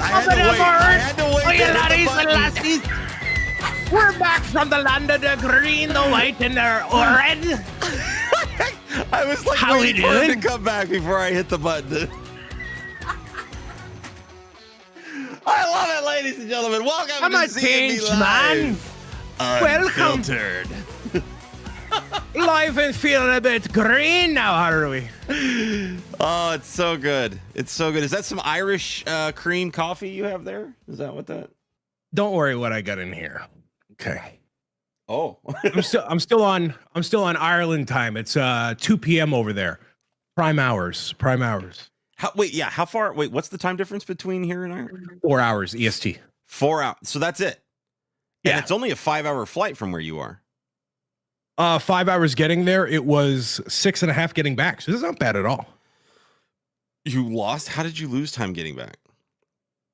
I had to wait. Oh, you laddies and lassies. We're back from the land of the green, the white, and the red. I was like waiting for him to come back before I hit the button. I love it, ladies and gentlemen. Welcome I'm to a Z&B change Live Welcome. Unfiltered. Live and feeling a bit green now, are we? Oh, it's so good. It's so good. Is that some Irish cream coffee you have there? Is that what that? Don't worry what I got in here. Okay. Oh. I'm still on Ireland time. It's 2 p.m. over there. Prime hours. How far? Wait, what's the time difference between here and Ireland? 4 hours EST. 4 hours. So that's it. Yeah. And it's only a 5-hour flight from where you are. 5 hours getting there. It was 6.5 getting back. So this is not bad at all. You lost? How did you lose time getting back?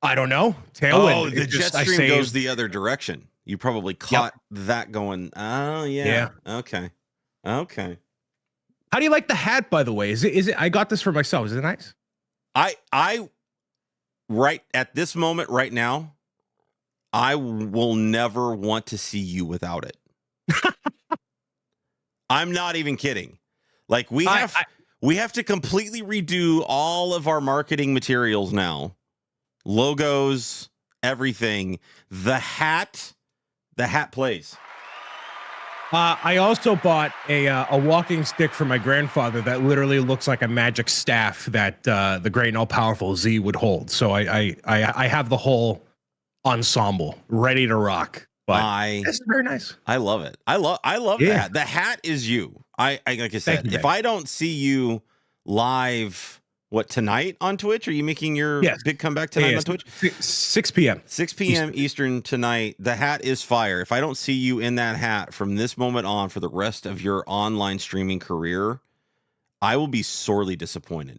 I don't know. Tailwind. Oh, the jet stream goes the other direction. You probably caught that going. Oh, yeah. Okay. How do you like the hat, by the way? Is it? I got this for myself. Is it nice? I right at this moment right now, I will never want to see you without it. I'm not even kidding. Like we have to completely redo all of our marketing materials now. Logos, everything. The hat plays. I also bought a walking stick for my grandfather that literally looks like a magic staff that the great and all powerful Z would hold. So I have the whole ensemble ready to rock. But it's very nice. I love it. I love that. The hat is you. I like I said, if I don't see you live, what, tonight on Twitch? Are you making your big comeback tonight on Twitch? 6 p.m. 6 p.m. Eastern tonight. The hat is fire. If I don't see you in that hat from this moment on for the rest of your online streaming career, I will be sorely disappointed.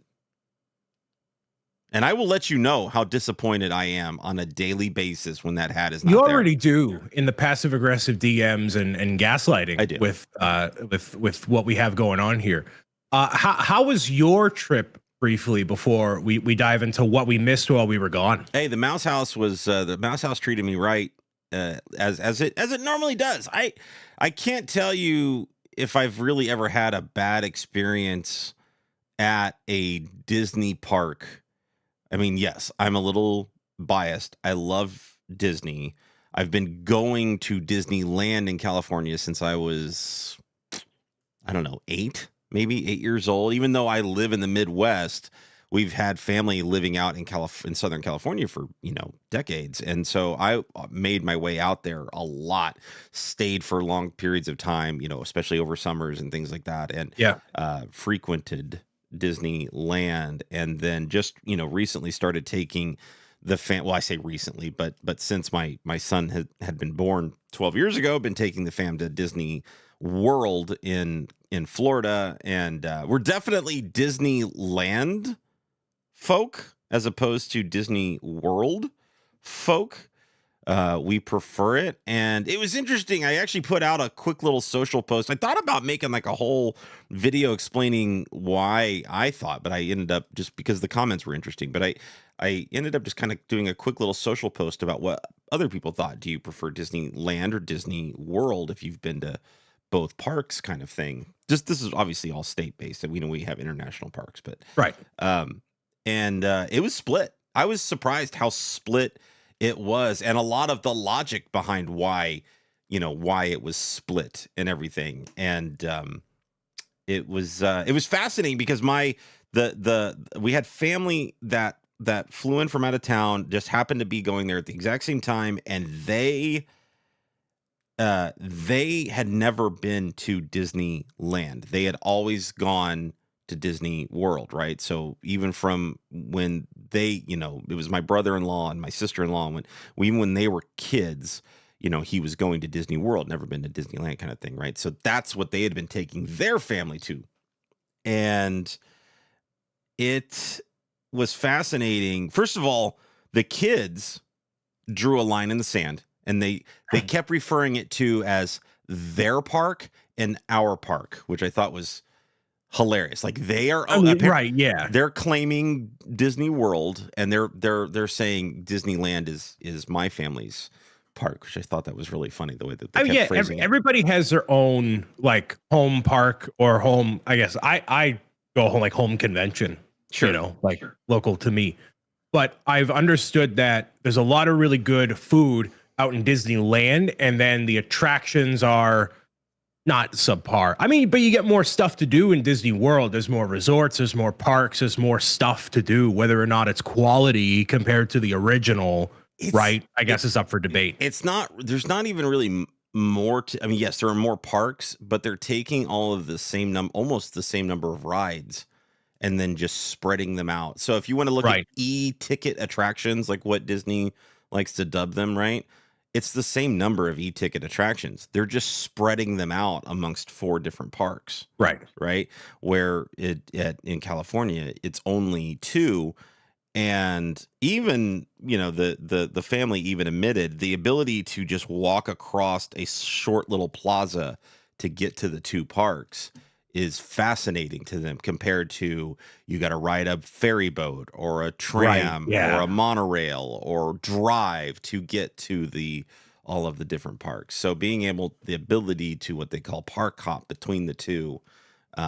And I will let you know how disappointed I am on a daily basis when that hat is not there. You already do in the passive aggressive DMs and gaslighting. I do. with what we have going on here. How was your trip briefly before we dive into what we missed while we were gone? Hey, the Mouse House was the Mouse House treated me right as it normally does. I can't tell you if I've really ever had a bad experience at a Disney park. I mean, yes, I'm a little biased. I love Disney. I've been going to Disneyland in California since I was, I don't know, 8 years old. Even though I live in the Midwest, we've had family living out in Southern California for, decades. And so I made my way out there a lot, stayed for long periods of time, especially over summers and things like that. And frequented Disneyland, and then just recently started taking well, I say recently, but since my son had been born 12 years ago, been taking the fam to Disney World in Florida, and we're definitely Disneyland folk as opposed to Disney World folk. We prefer it. And it was interesting. I actually put out a quick little social post. I thought about making like a whole video explaining why I thought, but I ended up, just because the comments were interesting, but I ended up just kind of doing a quick little social post about what other people thought. Do you prefer Disneyland or Disney World if you've been to both parks, kind of thing? Just, this is obviously all state based, and we know we have international parks, but right. And it was split. I was surprised how split it was, and a lot of the logic behind why it was split and everything. And it was fascinating because we had family that flew in from out of town, just happened to be going there at the exact same time, and they had never been to Disneyland. They had always gone to Disney World, right? So even from when they, it was my brother-in-law and my sister-in-law, when they were kids, he was going to Disney World, never been to Disneyland, kind of thing, right? So that's what they had been taking their family to. And it was fascinating. First of all, the kids drew a line in the sand, and they kept referring it to as their park and our park, which I thought was hilarious. Like they are, I mean, right? Yeah, they're claiming Disney World, and they're saying Disneyland is my family's park, which I thought that was really funny the way that they I mean, kept yeah. phrasing it. Everybody has their own like home park or home. I guess I go home like home convention. Sure. You know, like local to me. But I've understood that there's a lot of really good food out in Disneyland, and then the attractions are not subpar. I mean, but you get more stuff to do in Disney World. There's more resorts, there's more parks, there's more stuff to do. Whether or not it's quality compared to the original, right? I guess it's up for debate. It's not. There's not even really more to. I mean, yes, there are more parks, but they're taking all of the same almost the same number of rides, and then just spreading them out. So if you want to look at e-ticket attractions, like what Disney likes to dub them, right? It's the same number of e-ticket attractions. They're just spreading them out amongst 4 different parks. Right. Right. Where in California, it's only 2. And even, the family even admitted the ability to just walk across a short little plaza to get to the 2 parks is fascinating to them compared to you got to ride a ferry boat or a tram or a monorail or drive to get to all of the different parks. So the ability to what they call park hop between the 2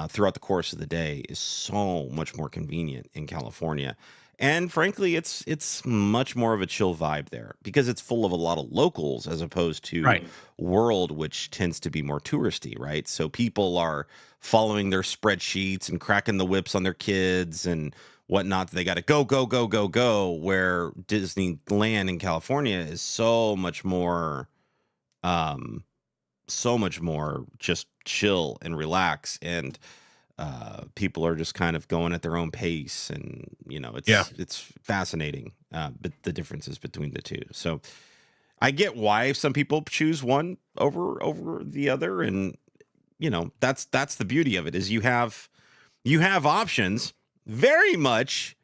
throughout the course of the day is so much more convenient in California. And frankly, it's much more of a chill vibe there because it's full of a lot of locals as opposed to World, which tends to be more touristy, right? So people are following their spreadsheets and cracking the whips on their kids and whatnot. They got to go, go, go, go, go. Where Disneyland in California is so much more just chill and relax, and people are just kind of going at their own pace, and it's fascinating, but the differences between the 2. So I get why some people choose one over the other, and that's the beauty of it is you have options very much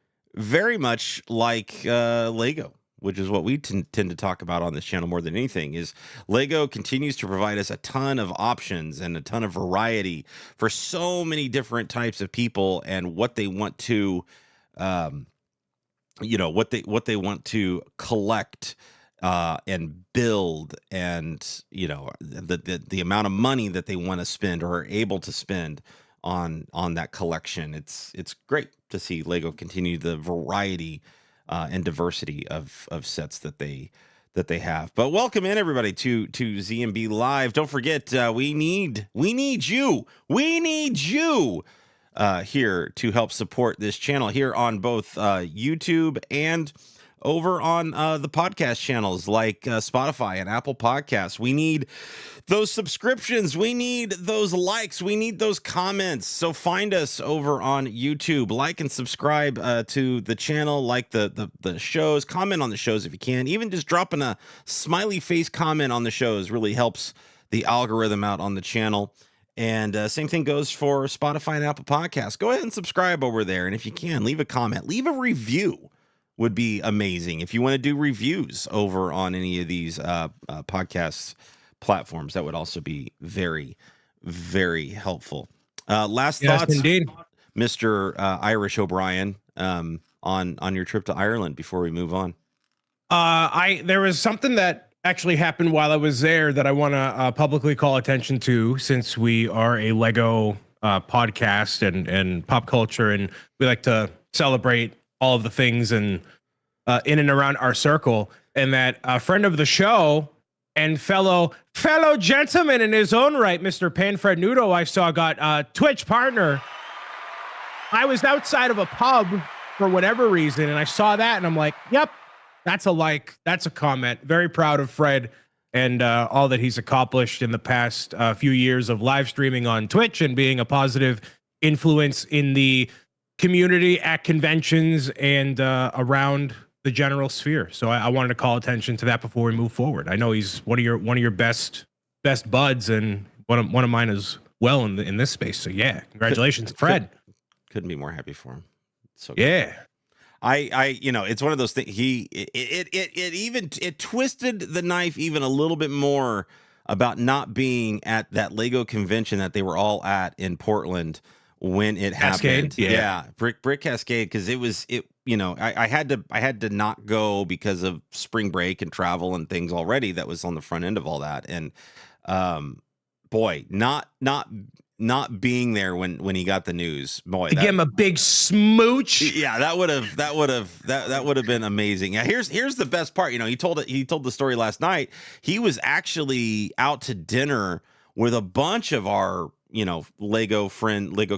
like Lego, which is what we tend to talk about on this channel more than anything. Is Lego continues to provide us a ton of options and a ton of variety for so many different types of people and what they want to what they want to collect and build, and the amount of money that they want to spend or are able to spend on that collection. It's great to see Lego continue the variety and diversity of sets that they have. But welcome in everybody to Z&B Live. Don't forget, we need you here to help support this channel here on both YouTube and over on the podcast channels like Spotify and Apple Podcasts. We need those subscriptions. We need those likes. We need those comments. So find us over on YouTube. Like and subscribe to the channel. Like the shows. Comment on the shows if you can. Even just dropping a smiley face comment on the shows really helps the algorithm out on the channel. And same thing goes for Spotify and Apple Podcasts. Go ahead and subscribe over there. And if you can, leave a comment. Leave a review. Would be amazing. If you want to do reviews over on any of these podcast platforms, that would also be very, very helpful. Last thoughts, indeed, Mr. Irish O'Brien, on your trip to Ireland before we move on. There was something that actually happened while I was there that I want to publicly call attention to, since we are a Lego podcast and pop culture, and we like to celebrate all of the things and in and around our circle. And that a friend of the show and fellow gentleman in his own right, Mr. Panfred Nudo, I saw got Twitch partner. I was outside of a pub for whatever reason, and I saw that, and I'm like, yep, that's a like, that's a comment. Very proud of Fred and all that he's accomplished in the past few years of live streaming on Twitch and being a positive influence in the community at conventions and around the general sphere. So I wanted to call attention to that before we move forward. I know he's one of your best buds, and one of mine as well in this space. So yeah, congratulations, Fred. Couldn't be more happy for him. So good. Yeah. It's one of those things. It twisted the knife even a little bit more about not being at that Lego convention that they were all at in Portland, when it Cascade? happened. Yeah. Brick Cascade, because I had to not go because of spring break and travel and things already. That was on the front end of all that, and boy, not being there when he got the news, boy, To give him a big smooch. yeah, that would have been amazing. Yeah, here's the best part. He told the story last night. He was actually out to dinner with a bunch of our Lego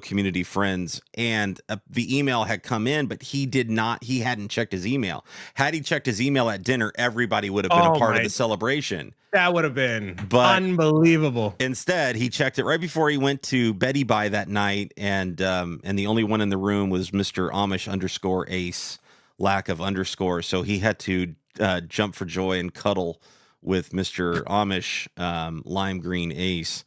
community friends, and the email had come in, but he hadn't checked his email. Had he checked his email at dinner, everybody would have been a part of the celebration. That would have been But unbelievable. Instead, he checked it right before he went to Betty Bye that night, and the only one in the room was Mr. Amish _Ace, lack of underscore. So he had to jump for joy and cuddle with Mr. Amish lime green Ace.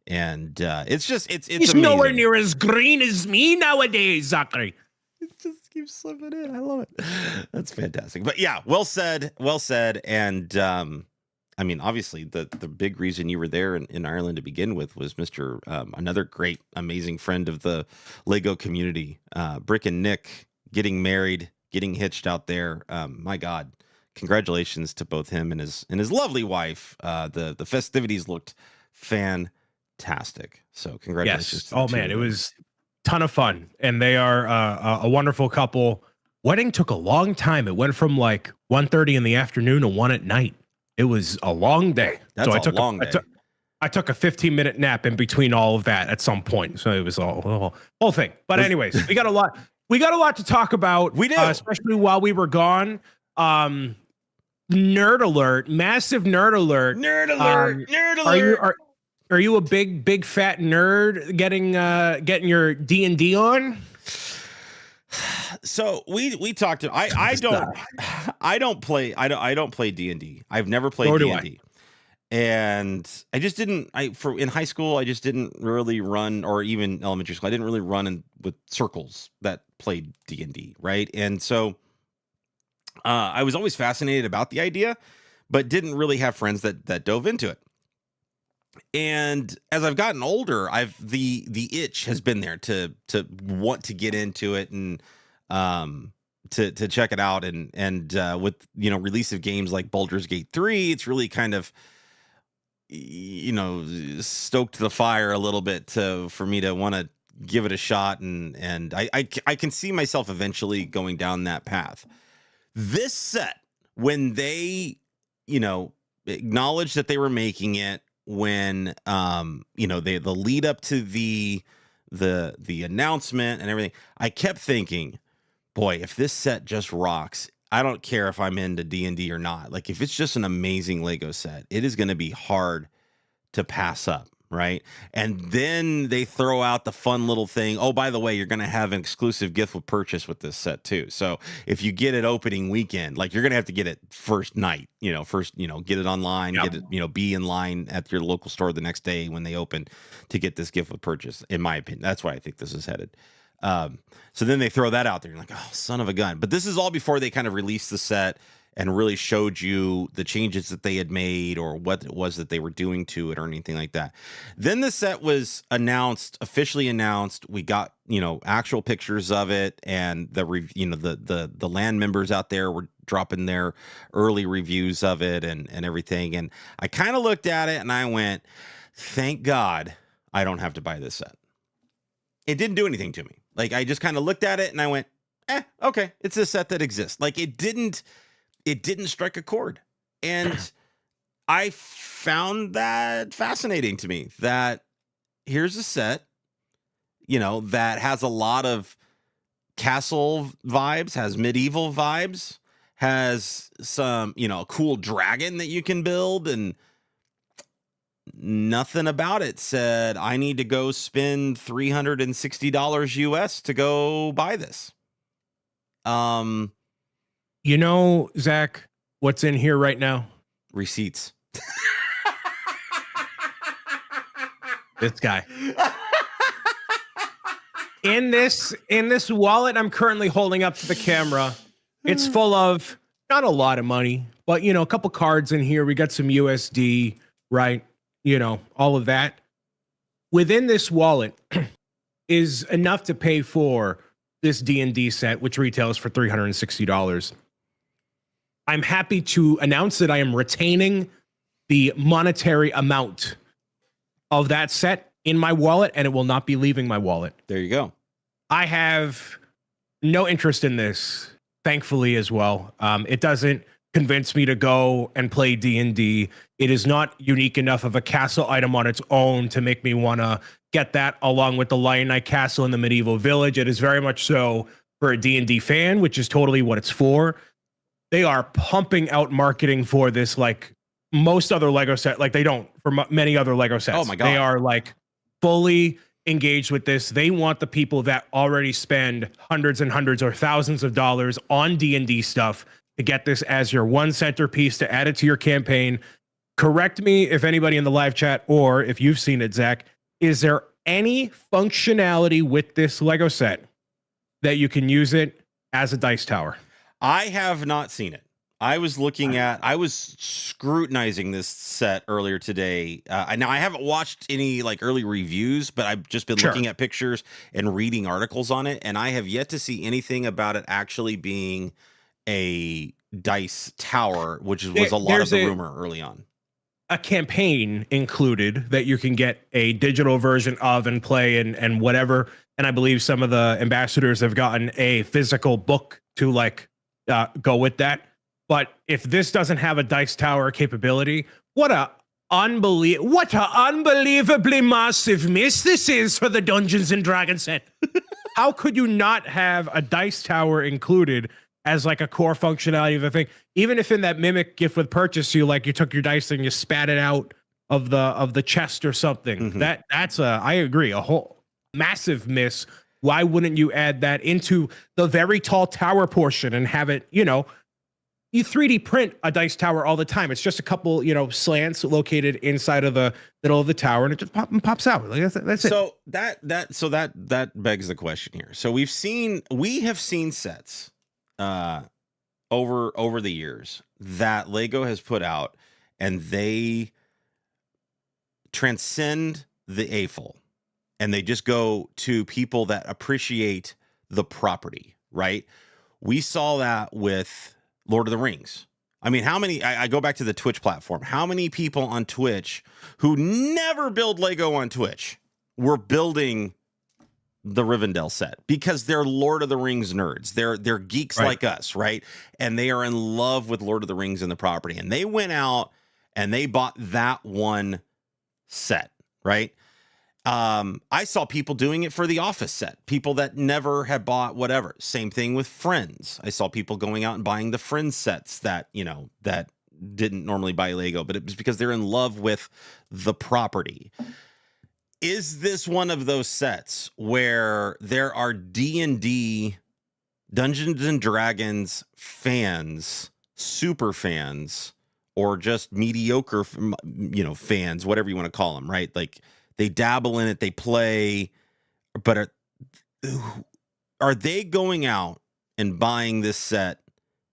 And it's He's amazing. Nowhere near as green as me nowadays, Zachary. It just keeps slipping in. I love it. That's fantastic. But yeah, well said. And I mean, obviously, the big reason you were there in Ireland to begin with was Mr. Another great, amazing friend of the Lego community, Brick and Nick, getting married, getting hitched out there. My God, congratulations to both him and his lovely wife. The festivities looked fantastic. So congratulations. Yes. Oh man, it was a ton of fun, and they are a wonderful couple. Wedding took a long time. It went from like 1:30 in the afternoon to 1 at night. It was a long day. That's so a long day. I took a 15-minute nap in between all of that at some point. So it was all whole thing. But anyways, we got a lot to talk about. We do, especially while we were gone. Nerd alert, massive nerd alert. Nerd alert. Nerd alert. Are you a big fat nerd getting your D&D on? So we talked. I don't play D&D. I've never played D&D, and I just didn't. In high school, I just didn't really run, or even elementary school, I didn't really run with circles that played D&D, right? And so I was always fascinated about the idea, but didn't really have friends that dove into it. And as I've gotten older, the itch has been there to want to get into it and to check it out, and with release of games like Baldur's Gate 3, it's really kind of stoked the fire a little bit for me to want to give it a shot, and I can see myself eventually going down that path. This set, when they acknowledged that they were making it, when the lead up to the announcement and everything, I kept thinking, boy, if this set just rocks, I don't care if I'm into D&D or not. Like, if it's just an amazing Lego set, it is going to be hard to pass up, right? And then they throw out the fun little thing. Oh, by the way, you're going to have an exclusive gift with purchase with this set too. So if you get it opening weekend, like, you're going to have to get it first night, get it online, Yep. get it, be in line at your local store the next day when they open to get this gift with purchase. In my opinion, that's why I think this is headed. So then they throw that out there. You're like, oh, son of a gun. But this is all before they kind of released the set and really showed you the changes that they had made or what it was that they were doing to it or anything like that. Then the set was officially announced. We got, actual pictures of it, and the land members out there were dropping their early reviews of it and everything. And I kind of looked at it and I went, thank God I don't have to buy this set. It didn't do anything to me. Like, I just kind of looked at it and I went, okay, it's a set that exists. Like, it didn't strike a chord. And I found that fascinating to me, that here's a set, that has a lot of castle vibes, has medieval vibes, has some, a cool dragon that you can build, and nothing about it said, I need to go spend $360 US to go buy this. Zach, what's in here right now? Receipts. This guy. In this wallet I'm currently holding up to the camera, it's full of not a lot of money, but a couple cards in here. We got some USD, right? All of that. Within this wallet is enough to pay for this D&D set, which retails for $360. I'm happy to announce that I am retaining the monetary amount of that set in my wallet, and it will not be leaving my wallet. There you go. I have no interest in this, thankfully, as well. It doesn't convince me to go and play D&D. It is not unique enough of a castle item on its own to make me want to get that along with the Lion Knight Castle in the Medieval Village. It is very much so for a D&D fan, which is totally what it's for. They are pumping out marketing for this like most other Lego set. Like they don't for many other Lego sets. Oh my God. They are like fully engaged with this. They want the people that already spend hundreds and hundreds or thousands of dollars on D&D stuff to get this as your one centerpiece to add it to your campaign. Correct me if anybody in the live chat or if you've seen it, Zach. Is there any functionality with this Lego set that you can use it as a dice tower? I have not seen it. I was scrutinizing this set earlier today. Now I haven't watched any like early reviews, but I've just been looking at pictures and reading articles on it, and I have yet to see anything about it actually being a dice tower, which was a lot of the rumor early on. A campaign included that you can get a digital version of and play and whatever. And I believe some of the ambassadors have gotten a physical book to like go with that. But if this doesn't have a dice tower capability, what a unbelievably massive miss this is for the Dungeons and Dragons set. How could you not have a dice tower included as like a core functionality of the thing? Even if in that Mimic gift with purchase, you took your dice and you spat it out of the chest or something. That's I agree, a whole massive miss. Why wouldn't you add that into the very tall tower portion and have it, you 3D print a dice tower all the time. It's just a couple, slants located inside of the middle of the tower, and it just pops out. Like that's it. So that begs the question here. So we have seen sets over the years that Lego has put out, and they transcend the AFOL, and they just go to people that appreciate the property, right? We saw that with Lord of the Rings. I mean, how many, I go back to the Twitch platform, how many people on Twitch who never build Lego on Twitch were building the Rivendell set because they're Lord of the Rings nerds. They're geeks like us, right? And they are in love with Lord of the Rings and the property. And they went out and they bought that one set, right? I saw people doing it for the Office set, people that never had bought whatever. Same thing with Friends. I saw people going out and buying the Friends sets that, that didn't normally buy Lego, but it was because they're in love with the property. Is this one of those sets where there are D&D, Dungeons and Dragons fans, super fans, or just mediocre, fans, whatever you want to call them, right? Like, they dabble in it, they play, but are they going out and buying this set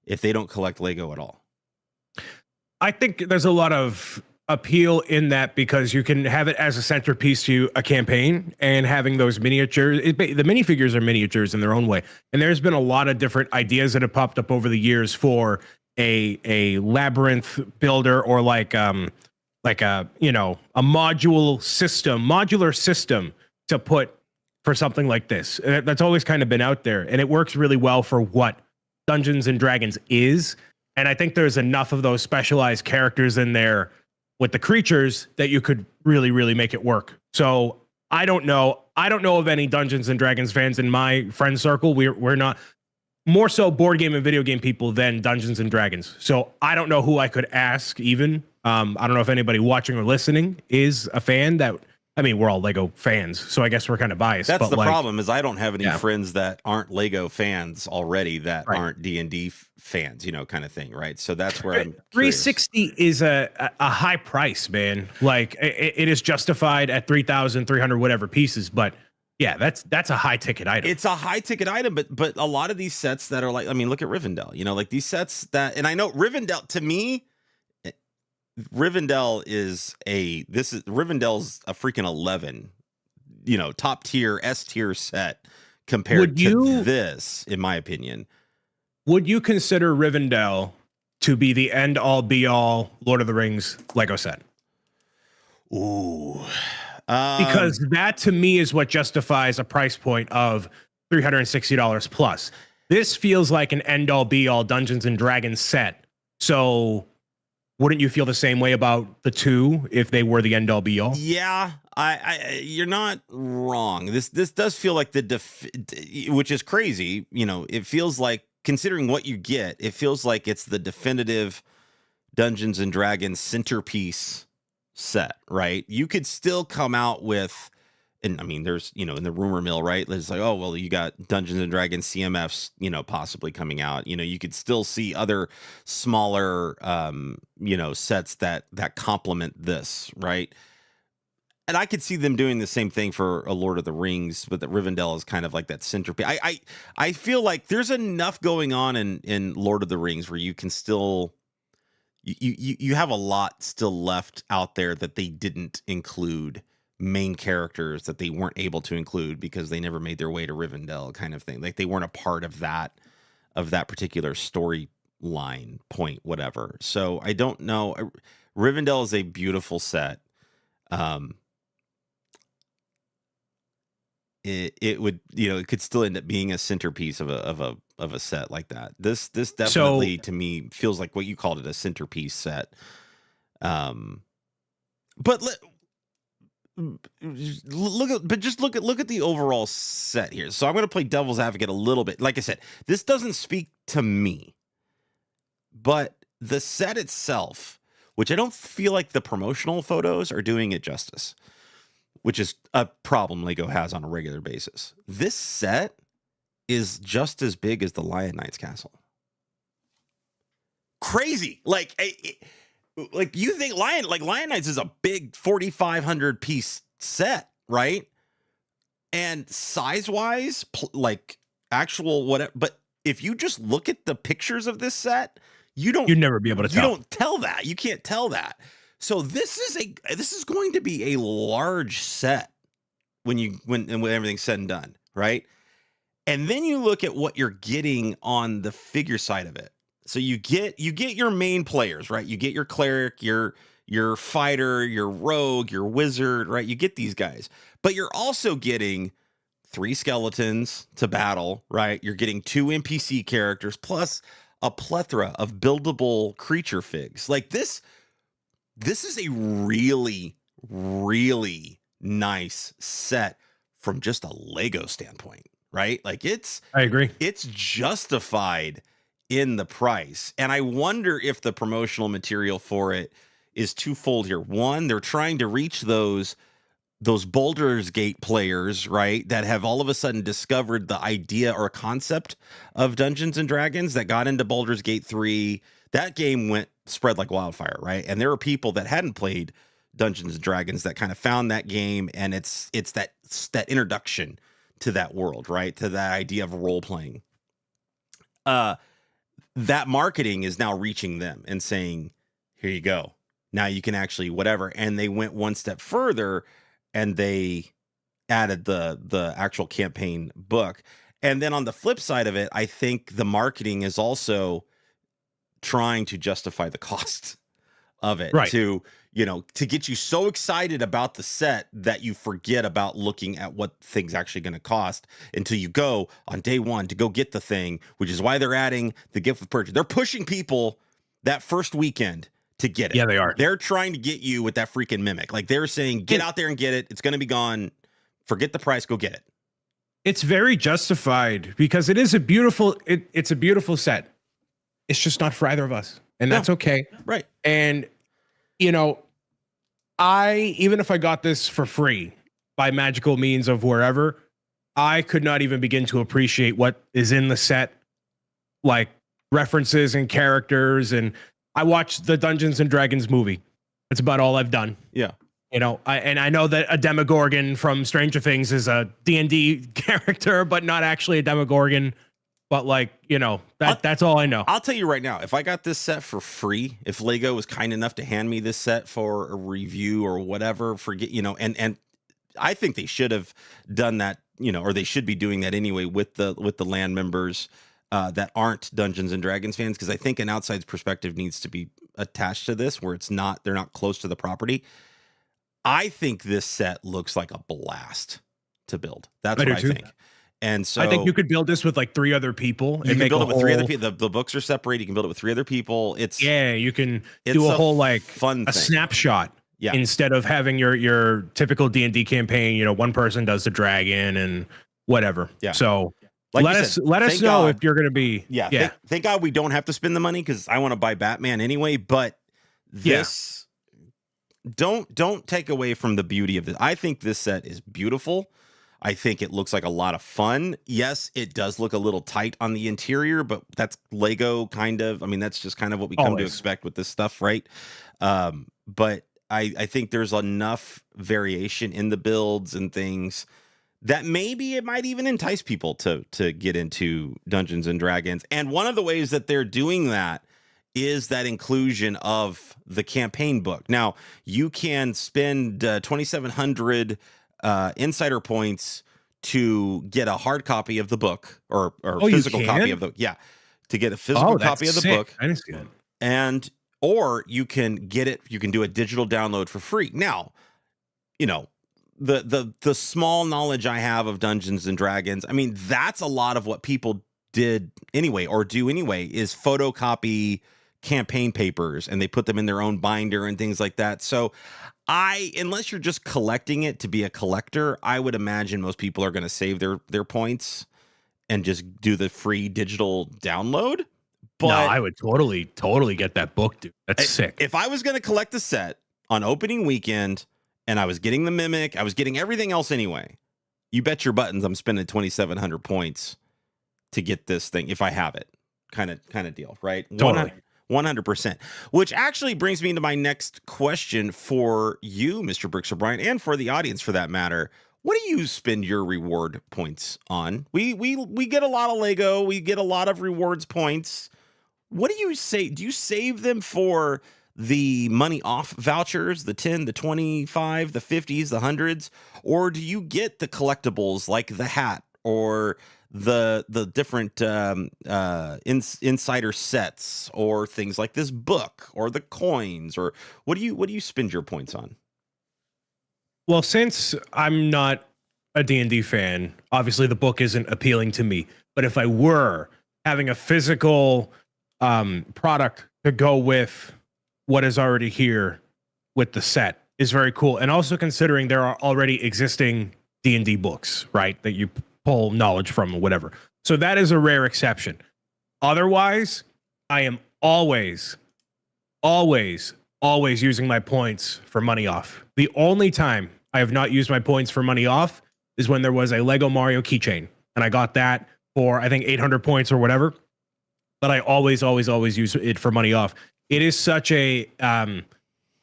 if they don't collect Lego at all? I think there's a lot of appeal in that because you can have it as a centerpiece to a campaign, and having those miniatures, the minifigures are miniatures in their own way. And there's been a lot of different ideas that have popped up over the years for a labyrinth builder, or like a modular system to put for something like this. That's always kind of been out there, and it works really well for what Dungeons and Dragons is. And I think there's enough of those specialized characters in there with the creatures that you could really, really make it work. So I don't know of any Dungeons and Dragons fans in my friend circle. We're not, more so board game and video game people than Dungeons and Dragons. So I don't know who I could ask even. I don't know if anybody watching or listening is a fan. We're all Lego fans, so I guess we're kind of biased. That's the problem, is I don't have any friends that aren't Lego fans already that aren't D&D fans, kind of thing, right? So that's where I'm curious. 360 is a high price, man. Like it is justified at 3,300 whatever pieces, but yeah, that's a high ticket item. It's a high ticket item, but a lot of these sets that are like, look at Rivendell, like these sets that, and I know Rivendell, to me, Rivendell's a freaking 11. top tier S tier set compared to this, in my opinion. Would you consider Rivendell to be the end all be all Lord of the Rings Lego set? Ooh. Because that to me is what justifies a price point of $360 plus. This feels like an end all be all Dungeons and Dragons set. So wouldn't you feel the same way about the two if they were the end all be all? Yeah, you're not wrong. This does feel like which is crazy. It feels like, considering what you get, it feels like it's the definitive Dungeons and Dragons centerpiece set, right? You could still come out with, and I mean, there's, in the rumor mill, right? There's like, oh, well, you got Dungeons and Dragons CMFs, possibly coming out. You could still see other smaller, sets that complement this, right? And I could see them doing the same thing for a Lord of the Rings, but that Rivendell is kind of like that centerpiece. I feel like there's enough going on in Lord of the Rings where you can still, you have a lot still left out there that they didn't include, main characters that they weren't able to include because they never made their way to Rivendell, kind of thing. Like they weren't a part of that particular storyline point, whatever. So I don't know. Rivendell is a beautiful set. It would, it could still end up being a centerpiece of a set like that. This definitely to me feels like what you called it, a centerpiece set. But look at the overall set here. So I'm going to play devil's advocate a little bit. Like I said, this doesn't speak to me, but the set itself, which I don't feel like the promotional photos are doing it justice, which is a problem Lego has on a regular basis. This set is just as big as the Lion Knight's castle. Crazy. Like you think Lion Knights is a big 4,500 piece set, right? And size-wise, like actual whatever, but if you just look at the pictures of this set, you'd never be able to tell. You don't tell that. You can't tell that. So this is going to be a large set when everything's said and done, right? And then you look at what you're getting on the figure side of it. So you get your main players, right? You get your cleric, your fighter, your rogue, your wizard, right? You get these guys. But you're also getting 3 skeletons to battle, right? You're getting 2 NPC characters plus a plethora of buildable creature figs. Like this is a really, really nice set from just a Lego standpoint, right? Like I agree. It's justified in the price. And I wonder if the promotional material for it is twofold here. One, they're trying to reach those Baldur's Gate players, right? That have all of a sudden discovered the idea or concept of Dungeons and Dragons, that got into Baldur's Gate 3. That game spread like wildfire, right? And there are people that hadn't played Dungeons and Dragons that kind of found that game, and it's that introduction to that world, right? To that idea of role playing. That marketing is now reaching them and saying, here you go. Now you can actually whatever. And they went one step further and they added the actual campaign book. And then on the flip side of it, I think the marketing is also trying to justify the cost of it, right? To get you so excited about the set that you forget about looking at what things actually going to cost until you go on day one to go get the thing, which is why they're adding the gift with purchase. They're pushing people that first weekend to get it. Yeah, they are. They're trying to get you with that freaking mimic. Like they're saying, get out there and get it. It's going to be gone. Forget the price. Go get it. It's very justified because it is a beautiful, it's a beautiful set. It's just not for either of us. And that's okay. Right. And, even if I got this for free by magical means of wherever, I could not even begin to appreciate what is in the set, like references and characters. And I watched the Dungeons and Dragons movie. That's about all I've done. Yeah. I know that a Demogorgon from Stranger Things is a D&D character, but not actually a Demogorgon. But that's all I know. I'll tell you right now, if I got this set for free, if Lego was kind enough to hand me this set for a review or whatever, and I think they should have done that, or they should be doing that anyway with the land members that aren't Dungeons and Dragons fans, because I think an outside perspective needs to be attached to this, where they're not close to the property. I think this set looks like a blast to build. That's what I think. And so I think you could build this with like 3 other people. You can build it with 3 other people. The books are separated. You can build it with 3 other people. You can do a whole like fun thing. Snapshot. Yeah. Instead of having your typical D&D campaign, one person does the dragon and whatever. Yeah. So like let us know if you're going to be. Yeah. Thank God we don't have to spend the money, because I want to buy Batman anyway. But this don't take away from the beauty of this. I think this set is beautiful. I think it looks like a lot of fun. Yes, it does look a little tight on the interior, but that's Lego kind of. I mean, that's just kind of what we come to expect with this stuff, right? But I think there's enough variation in the builds and things that maybe it might even entice people to get into Dungeons and Dragons. And one of the ways that they're doing that is that inclusion of the campaign book. Now, you can spend 2,700 insider points to get a hard copy of the book, or physical copy of the to get a physical copy of the book. I didn't see that. And or you can get it, you can do a digital download for free. Now, the small knowledge I have of Dungeons and Dragons, I mean, that's a lot of what people did anyway, or do anyway, is photocopy campaign papers, and they put them in their own binder and things like that. So unless you're just collecting it to be a collector, I would imagine most people are going to save their points and just do the free digital download. But no, I would totally get that book, dude. That's sick. If I was going to collect the set on opening weekend and I was getting the Mimic, I was getting everything else anyway, you bet your buttons I'm spending 2,700 points to get this thing if I have it. Kind of deal, right? Totally. 100%. Which actually brings me to my next question for you, Mr. Bricks O'Brien, and for the audience for that matter. What do you spend your reward points on? We get a lot of Lego. We get a lot of rewards points. What do you say? Do you save them for the money off vouchers, the 10, the 25, the 50s, the 100s? Or do you get the collectibles like the hat or the different insider sets, or things like this book, or the coins? Or what do you spend your points on? Well, since I'm not a D&D fan, obviously the book isn't appealing to me. But if I were, having a physical product to go with what is already here with the set is very cool. And also considering there are already existing D&D books, right, that you pull knowledge from or whatever. So that is a rare exception. Otherwise, I am always using my points for money off. The only time I have not used my points for money off is when there was a Lego Mario keychain, and I got that for, I think, 800 points or whatever. But I always use it for money off. It is such a, I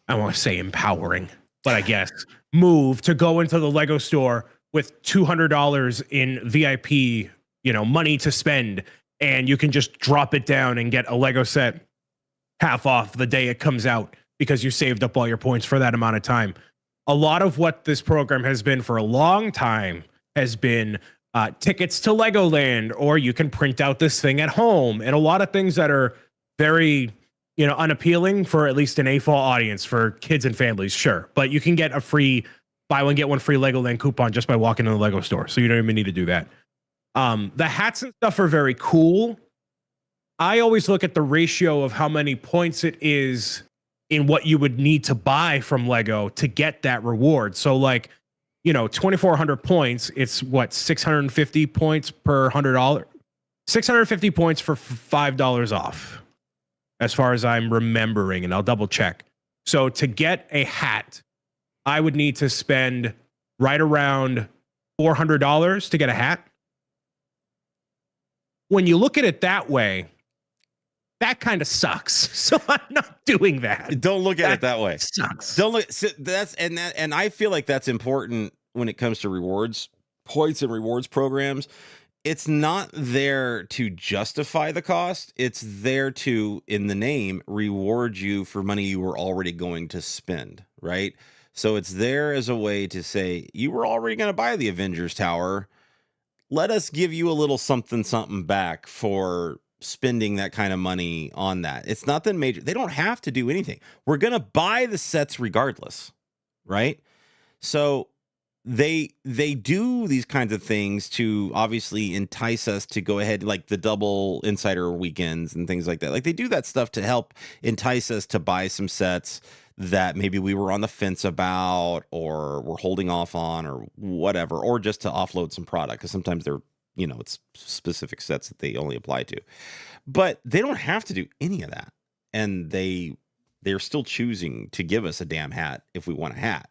want to say empowering, but I guess move to go into the Lego store with $200 in VIP, money to spend, and you can just drop it down and get a Lego set half off the day it comes out because you saved up all your points for that amount of time. A lot of what this program has been for a long time has been tickets to Legoland, or you can print out this thing at home, and a lot of things that are very, unappealing for at least an AFOL audience, for kids and families, sure. But you can get a free buy one, get one free Legoland coupon just by walking in the Lego store. So you don't even need to do that. The hats and stuff are very cool. I always look at the ratio of how many points it is in what you would need to buy from Lego to get that reward. So 2,400 points, it's what, 650 points per $100? 650 points for $5 off, as far as I'm remembering, and I'll double check. So to get a hat, I would need to spend right around $400 to get a hat. When you look at it that way, that kind of sucks. So I'm not doing that. Don't look at it that way. Sucks. Don't look. And I feel like that's important when it comes to rewards points and rewards programs. It's not there to justify the cost. It's there to, in the name, reward you for money you were already going to spend, right? So it's there as a way to say, you were already going to buy the Avengers Tower. Let us give you a little something something back for spending that kind of money on that. It's nothing major. They don't have to do anything. We're going to buy the sets regardless, right? So they do these kinds of things to obviously entice us to go ahead, like the double insider weekends and things like that. Like they do that stuff to help entice us to buy some sets that maybe we were on the fence about, or we're holding off on, or whatever, or just to offload some product, because sometimes they're, it's specific sets that they only apply to. But they don't have to do any of that, and they're still choosing to give us a damn hat if we want a hat.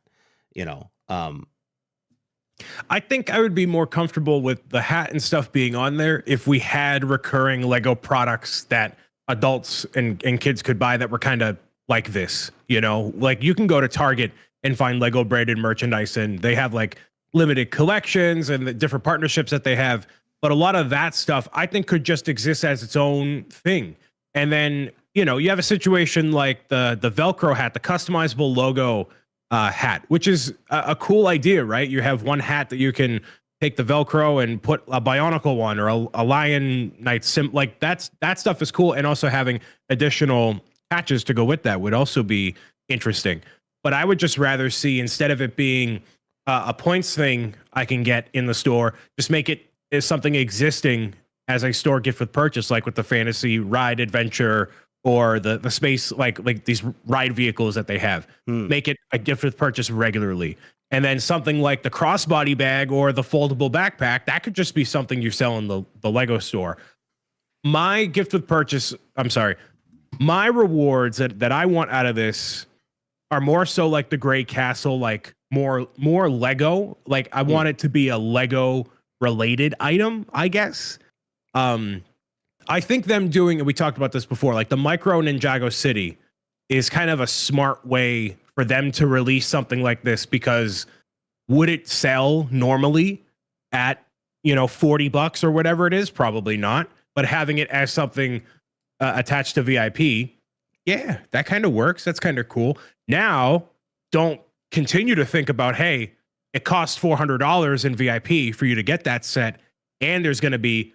I think I would be more comfortable with the hat and stuff being on there if we had recurring Lego products that adults and kids could buy that were kind of like this. Like you can go to Target and find Lego branded merchandise, and they have like limited collections and the different partnerships that they have. But a lot of that stuff I think could just exist as its own thing. And then, you have a situation like the Velcro hat, the customizable logo hat, which is a cool idea, right? You have one hat that you can take the Velcro and put a Bionicle one or a Lion Knight like that stuff is cool. And also having additional patches to go with that would also be interesting. But I would just rather see, instead of it being a points thing I can get in the store, just make it as something existing as a store gift with purchase, like with the fantasy ride adventure or the space, like these ride vehicles that they have. Make it a gift with purchase regularly. And then something like the crossbody bag or the foldable backpack, that could just be something you sell in the Lego store. My gift with purchase, my rewards that I want out of this are more so like the Gray Castle, like more Lego. Like I want it to be a Lego related item, I guess. I think them doing, and we talked about this before, like the Micro Ninjago City is kind of a smart way for them to release something like this, because would it sell normally at, $40 or whatever it is? Probably not. But having it as something attached to VIP, yeah, that kind of works. That's kind of cool. Now, don't continue to think about, hey, it costs $400 in VIP for you to get that set, and there's going to be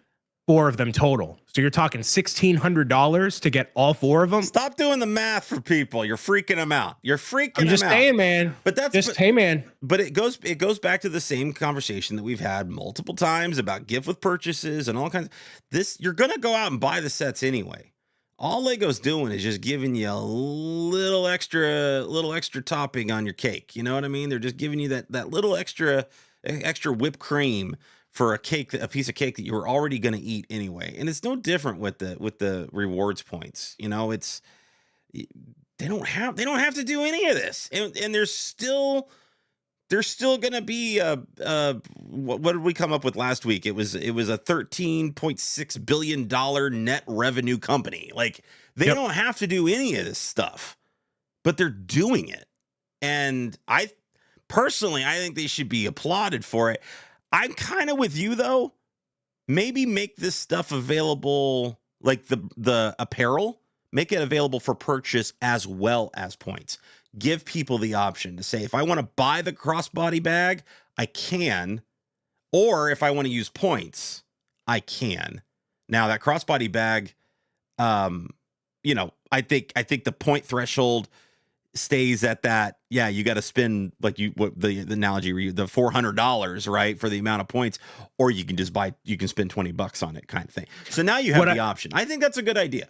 4 of them total. So you're talking $1,600 to get all 4 of them. Stop doing the math for people. You're freaking them out. I'm just saying, man. But hey, man. But it goes back to the same conversation that we've had multiple times about gift with purchases and all kinds. You're gonna go out and buy the sets anyway. All Lego's doing is just giving you a little extra topping on your cake. You know what I mean? They're just giving you that little extra whipped cream for a piece of cake that you were already going to eat anyway. And it's no different with the rewards points. They don't have to do any of this. And there's still going to be what did we come up with last week? It was a $13.6 billion net revenue company. Like they don't have to do any of this stuff, but they're doing it. And I think they should be applauded for it. I'm kind of with you though. Maybe make this stuff available, like the apparel, make it available for purchase as well as points. Give people the option to say, if I want to buy the crossbody bag, I can, or if I want to use points, I can. Now that crossbody bag, I think the point threshold stays at that. Yeah, you got to spend the analogy, the $400, right, for the amount of points, or you can just spend $20 on it, kind of thing. So now you have the option. I think that's a good idea.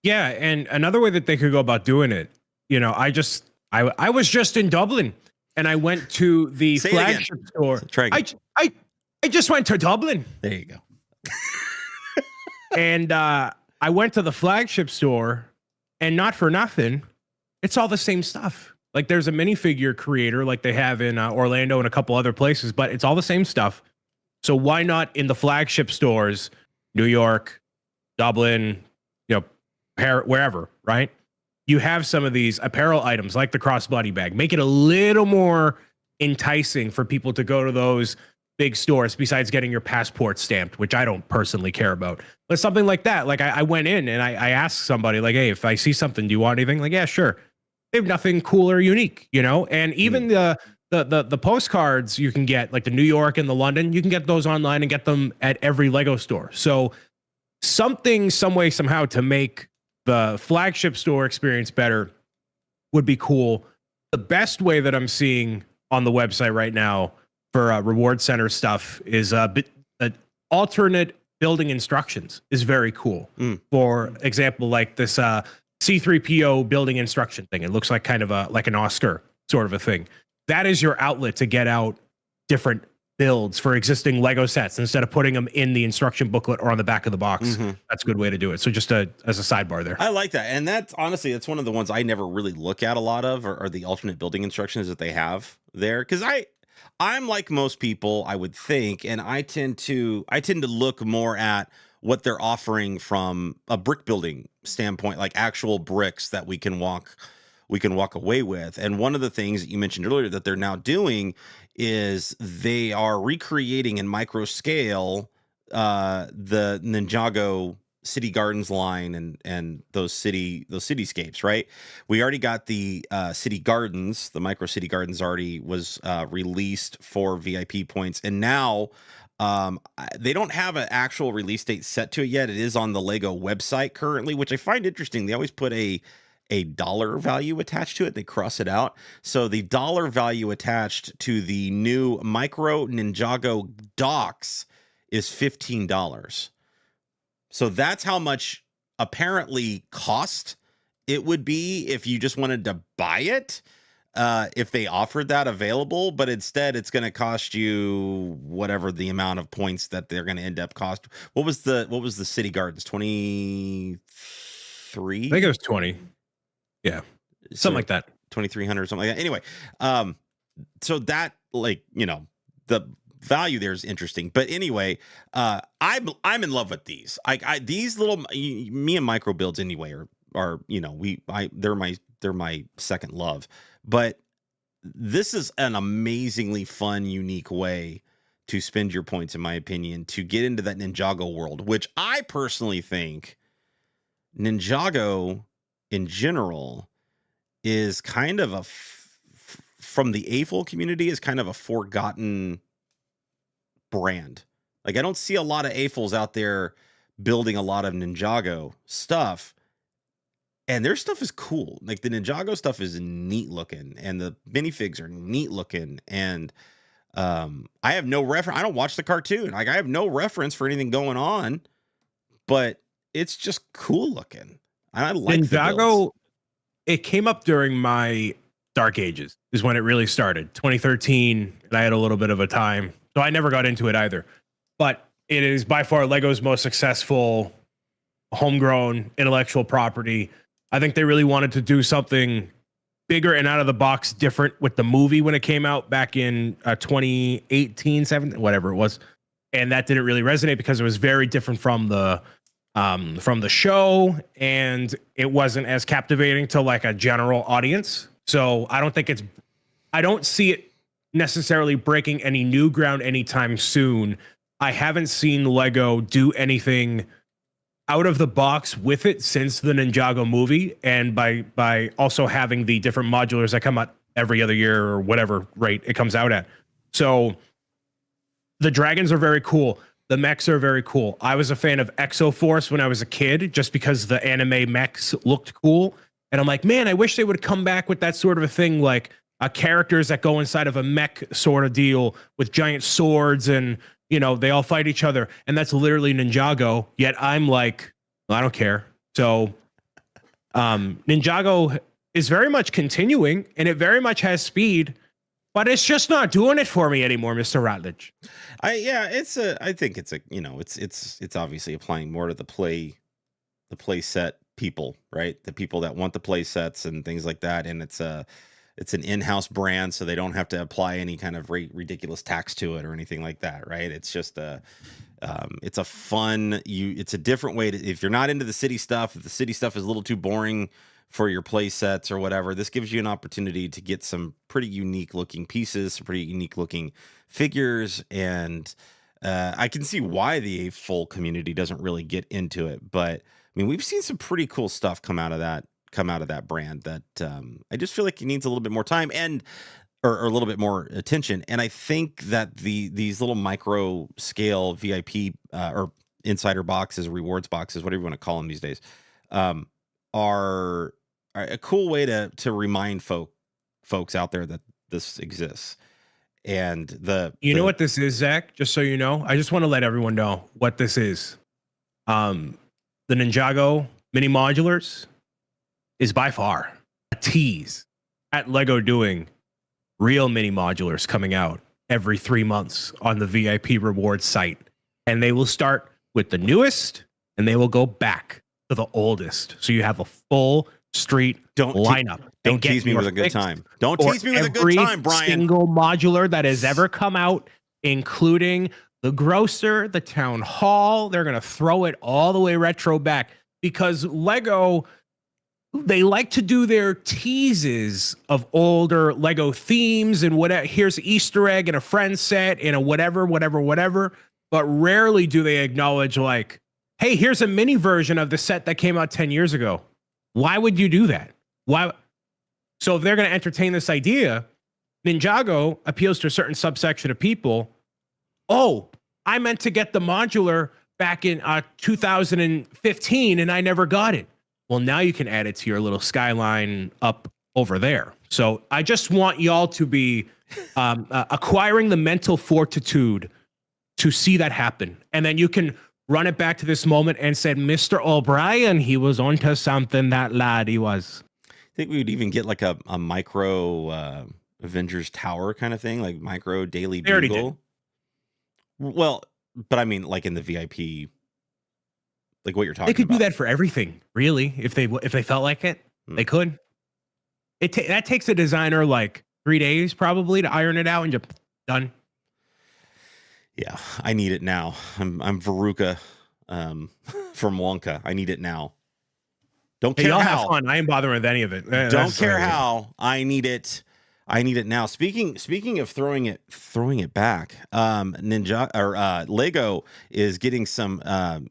Yeah, and another way that they could go about doing it, I was just in Dublin and I went to the flagship store. I just went to Dublin. There you go. And I went to the flagship store, and not for nothing, it's all the same stuff. Like there's a minifigure creator like they have in Orlando and a couple other places, but it's all the same stuff. So why not in the flagship stores, New York, Dublin, wherever, right? You have some of these apparel items like the crossbody bag. Make it a little more enticing for people to go to those big stores, besides getting your passport stamped, which I don't personally care about. But something like that. Like I went in and I asked somebody, like, hey, if I see something, do you want anything? Like, yeah, sure. they have nothing cool or unique, you know. And even the postcards you can get, like the New York and the London, you can get those online and get them at every Lego store. So something, some way, somehow to make the flagship store experience better would be cool. The best way that I'm seeing on the website right now for reward center stuff is alternate building instructions is very cool. For example, like this C3PO building instruction thing. It looks like kind of like an Oscar sort of a thing. That is your outlet to get out different builds for existing Lego sets instead of putting them in the instruction booklet or on the back of the box. That's a good way to do it. So just as a sidebar there. I like that. And that's honestly, that's one of the ones I never really look at a lot of are the alternate building instructions that they have there. Cause I'm like most people, I would think, and I tend to look more at what they're offering from a brick building standpoint, like actual bricks that we can walk away with. And one of the things that you mentioned earlier that they're now doing is they are recreating in micro scale the Ninjago City Gardens line and those cityscapes, right? We already got the City Gardens, the micro City Gardens already was released for VIP points, and now they don't have an actual release date set to it yet. It is on the Lego website currently, which I find interesting. They always put a dollar value attached to it. They cross it out. So the dollar value attached to the new micro Ninjago docks is $15. So that's how much apparently cost it would be if you just wanted to buy it, if they offered that available. But instead, it's going to cost you whatever the amount of points that they're going to end up cost. What was the City Gardens? 23? I think it was 20. Yeah, something like that. 2,300 or something like that. Anyway, so that, like, you know, the value there is interesting. But anyway, I'm in love with these. These little me and micro builds anyway are you know, they're my second love. But this is an amazingly fun, unique way to spend your points, in my opinion, to get into that Ninjago world, which I personally think Ninjago in general is kind of from the AFOL community is kind of a forgotten brand. Like, I don't see a lot of AFOLs out there building a lot of Ninjago stuff, and their stuff is cool. Like, the Ninjago stuff is neat looking, and the minifigs are neat looking, and I have no reference. I don't watch the cartoon. Like, I have no reference for anything going on, but it's just cool looking. I like Ninjago. It came up during my dark ages is when it really started, 2013, and I had a little bit of a time, so I never got into it either. But it is by far Lego's most successful homegrown intellectual property. I think they really wanted to do something bigger and out of the box different with the movie when it came out back in 2018, 17, whatever it was. And that didn't really resonate because it was very different from the show, and it wasn't as captivating to like a general audience. So I don't see it necessarily breaking any new ground anytime soon. I haven't seen Lego do anything out of the box with it since the Ninjago movie, and by also having the different modulars that come out every other year or whatever rate it comes out at. So the dragons are very cool. The mechs are very cool. I was a fan of Exoforce when I was a kid, just because the anime mechs looked cool. And I'm like, man, I wish they would come back with that sort of a thing, like characters that go inside of a mech sort of deal with giant swords, and, you know, they all fight each other. And that's literally Ninjago. Yet I'm like, well, I don't care. So Ninjago is very much continuing, and it very much has speed, but it's just not doing it for me anymore, Mr. Rutledge. I think it's a, you know, it's obviously applying more to the play set people, right? The people that want the play sets and things like that. And it's an in-house brand, so they don't have to apply any kind of ridiculous tax to it or anything like that, right? It's just it's a fun, it's a different way to, if you're not into the city stuff, if the city stuff is a little too boring for your play sets or whatever, this gives you an opportunity to get some pretty unique looking pieces, some pretty unique looking figures. And I can see why the full community doesn't really get into it, but I mean, we've seen some pretty cool stuff come out of that come out of that brand that I just feel like it needs a little bit more time and or a little bit more attention. And I think that these little micro scale VIP or insider boxes, rewards boxes, whatever you want to call them these days, are a cool way to remind folks out there that this exists. And you know what this is, Zach? Just so you know, I just want to let everyone know what this is. The Ninjago mini modulars is by far a tease at Lego doing real mini modulars coming out every 3 months on the VIP rewards site. And they will start with the newest and they will go back to the oldest. So you have a full street lineup. Don't tease me with a good time. Don't tease me with a good time, Brian. Every single modular that has ever come out, including the Grocer, the Town Hall, they're going to throw it all the way retro back because Lego, they like to do their teases of older Lego themes and whatever. Here's Easter egg and a friend set and a whatever. But rarely do they acknowledge like, hey, here's a mini version of the set that came out 10 years ago. Why would you do that? Why? So if they're going to entertain this idea, Ninjago appeals to a certain subsection of people. Oh, I meant to get the modular back in 2015 and I never got it. Well, now you can add it to your little skyline up over there. So I just want y'all to be acquiring the mental fortitude to see that happen. And then you can run it back to this moment and said, Mr. O'Brien, he was onto something, that lad he was. I think we would even get like a micro Avengers Tower kind of thing, like micro Daily Bugle. Well, but I mean, like in the VIP, like what you're talking about. They could do that for everything, really. If they felt like it, they could. That takes a designer like 3 days probably to iron it out and just done. Yeah, I need it now. I'm Veruca from Wonka. I need it now. Don't care y'all how. Have fun. I ain't bothering with any of it. Don't care how. I need it. I need it now. Speaking of throwing it back, Lego is getting some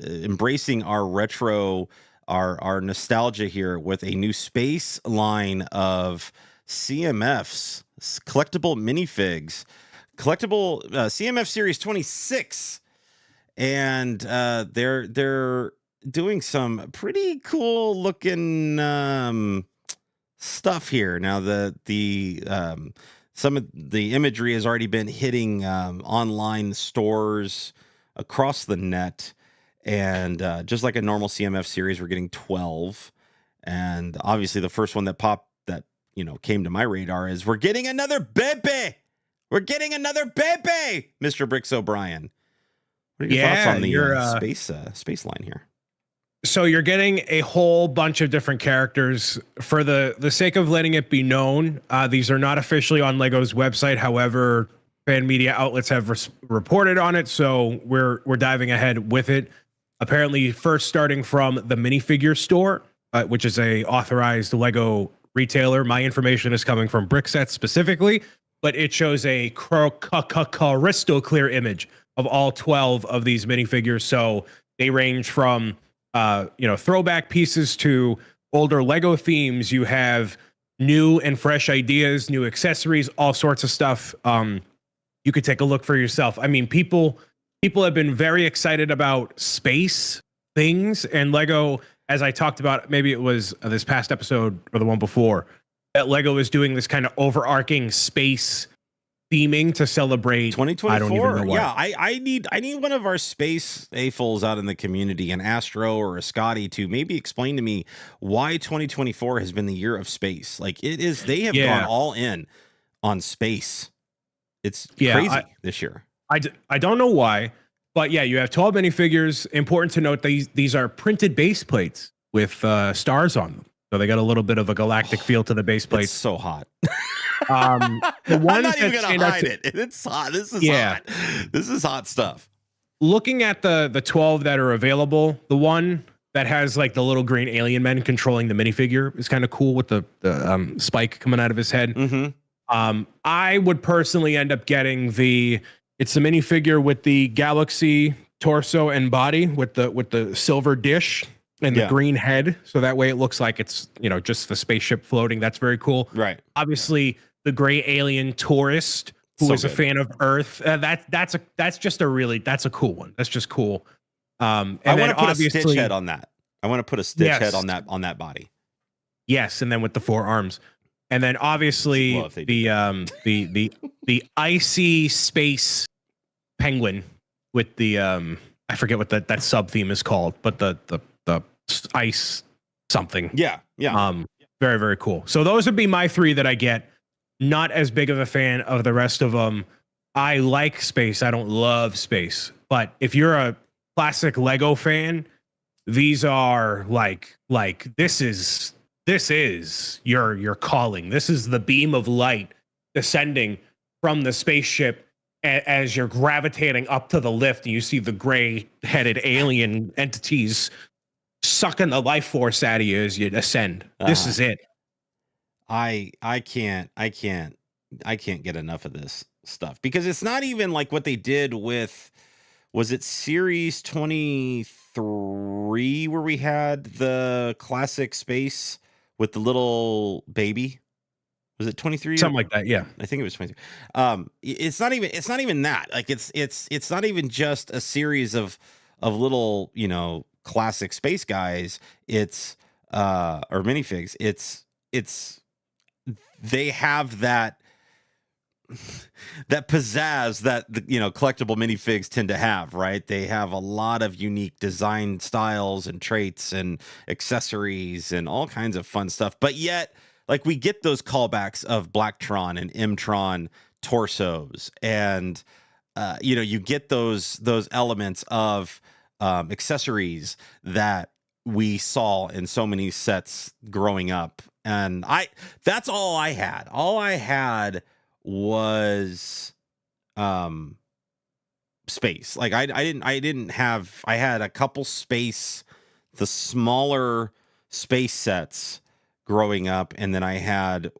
embracing our retro, our nostalgia here with a new space line of CMFs, collectible minifigs. Collectible CMF Series 26, and they're doing some pretty cool looking stuff here. Now the some of the imagery has already been hitting online stores across the net, and just like a normal CMF series, we're getting 12. And obviously, the first one that came to my radar is we're getting another Bebe. We're getting another Bebe, Mr. Bricks O'Brien. What are your thoughts on the space line here? So you're getting a whole bunch of different characters. For the sake of letting it be known, these are not officially on Lego's website. However, fan media outlets have reported on it, so we're diving ahead with it. Apparently, first starting from the Minifigure store, which is a authorized Lego retailer. My information is coming from Brickset specifically. But it shows a crystal clear image of all 12 of these minifigures. So they range from, throwback pieces to older Lego themes. You have new and fresh ideas, new accessories, all sorts of stuff. You could take a look for yourself. I mean, people have been very excited about space things, and Lego, as I talked about, maybe it was this past episode or the one before, that Lego is doing this kind of overarching space theming to celebrate 2024. I don't even know what. Yeah, I need one of our space AFOLs out in the community, an Astro or a Scotty, to maybe explain to me why 2024 has been the year of space. Like it is, they have gone all in on space. It's crazy this year. I don't know why, but yeah, you have 12 minifigures. Important to note, these are printed base plates with stars on them. So they got a little bit of a galactic feel to the base plates. It's so hot. The ones I'm not even gonna hide it. It's hot. This is hot. This is hot stuff. Looking at the 12 that are available, the one that has like the little green alien men controlling the minifigure is kind of cool with the spike coming out of his head. Mm-hmm. I would personally end up getting it's a minifigure with the galaxy torso and body with the silver dish and the green head. So that way it looks like it's, just the spaceship floating. That's very cool. Right. Obviously, the gray alien tourist who is a fan of Earth. That's a cool one. That's just cool. And I want then to put a obviously Stitch head on that. I want to put a Stitch head on that body. Yes, and then with the 4 arms. And then obviously the icy space penguin with the I forget what that sub theme is called, but the ice something. Yeah. Very, very cool. So those would be my 3 that I get. Not as big of a fan of the rest of them. I like space. I don't love space. But if you're a classic Lego fan, these are like this is your calling. This is the beam of light descending from the spaceship as you're gravitating up to the lift, and you see the gray-headed alien entities sucking the life force out of you as you ascend. This is it. I can't get enough of this stuff, because it's not even like what they did with, was it series 23 where we had the classic space with the little baby? Was it 23? Something like that, yeah. I think it was 23. It's not even that. Like it's not even just a series of little, classic space guys. It's or minifigs. It's they have that pizzazz that collectible minifigs tend to have, right? They have a lot of unique design styles and traits and accessories and all kinds of fun stuff. But yet, like, we get those callbacks of Blacktron and Mtron torsos, and you get those elements of accessories that we saw in so many sets growing up. And that's all I had. All I had was space. Like I had a couple the smaller space sets growing up, and then I had the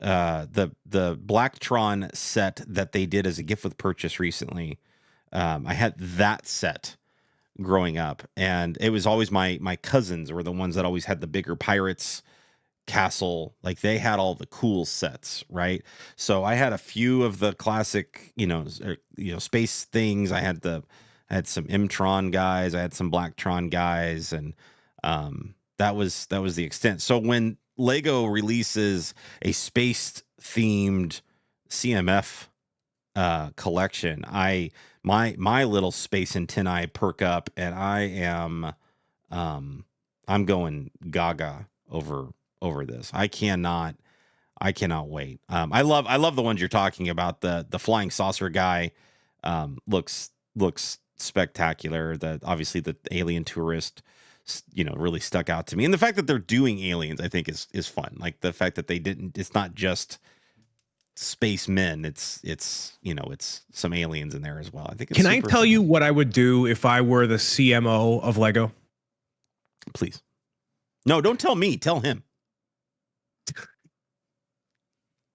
Blacktron set that they did as a gift with purchase recently. I had that set growing up, and it was always my cousins were the ones that always had the bigger pirates castle. Like, they had all the cool sets, right? So I had a few of the classic space things. I had some Mtron guys, I had some Blacktron guys, and that was the extent. So when Lego releases a space themed CMF collection, my little space antennae perk up, and I'm going gaga over this. I cannot wait. I love the ones you're talking about. The flying saucer guy looks spectacular. Obviously the alien tourist really stuck out to me, and the fact that they're doing aliens, I think is fun. Like, the fact that it's not just space men, it's some aliens in there as well. I think it's I tell you what I would do if I were the CMO of Lego? Please. No, don't tell me, tell him.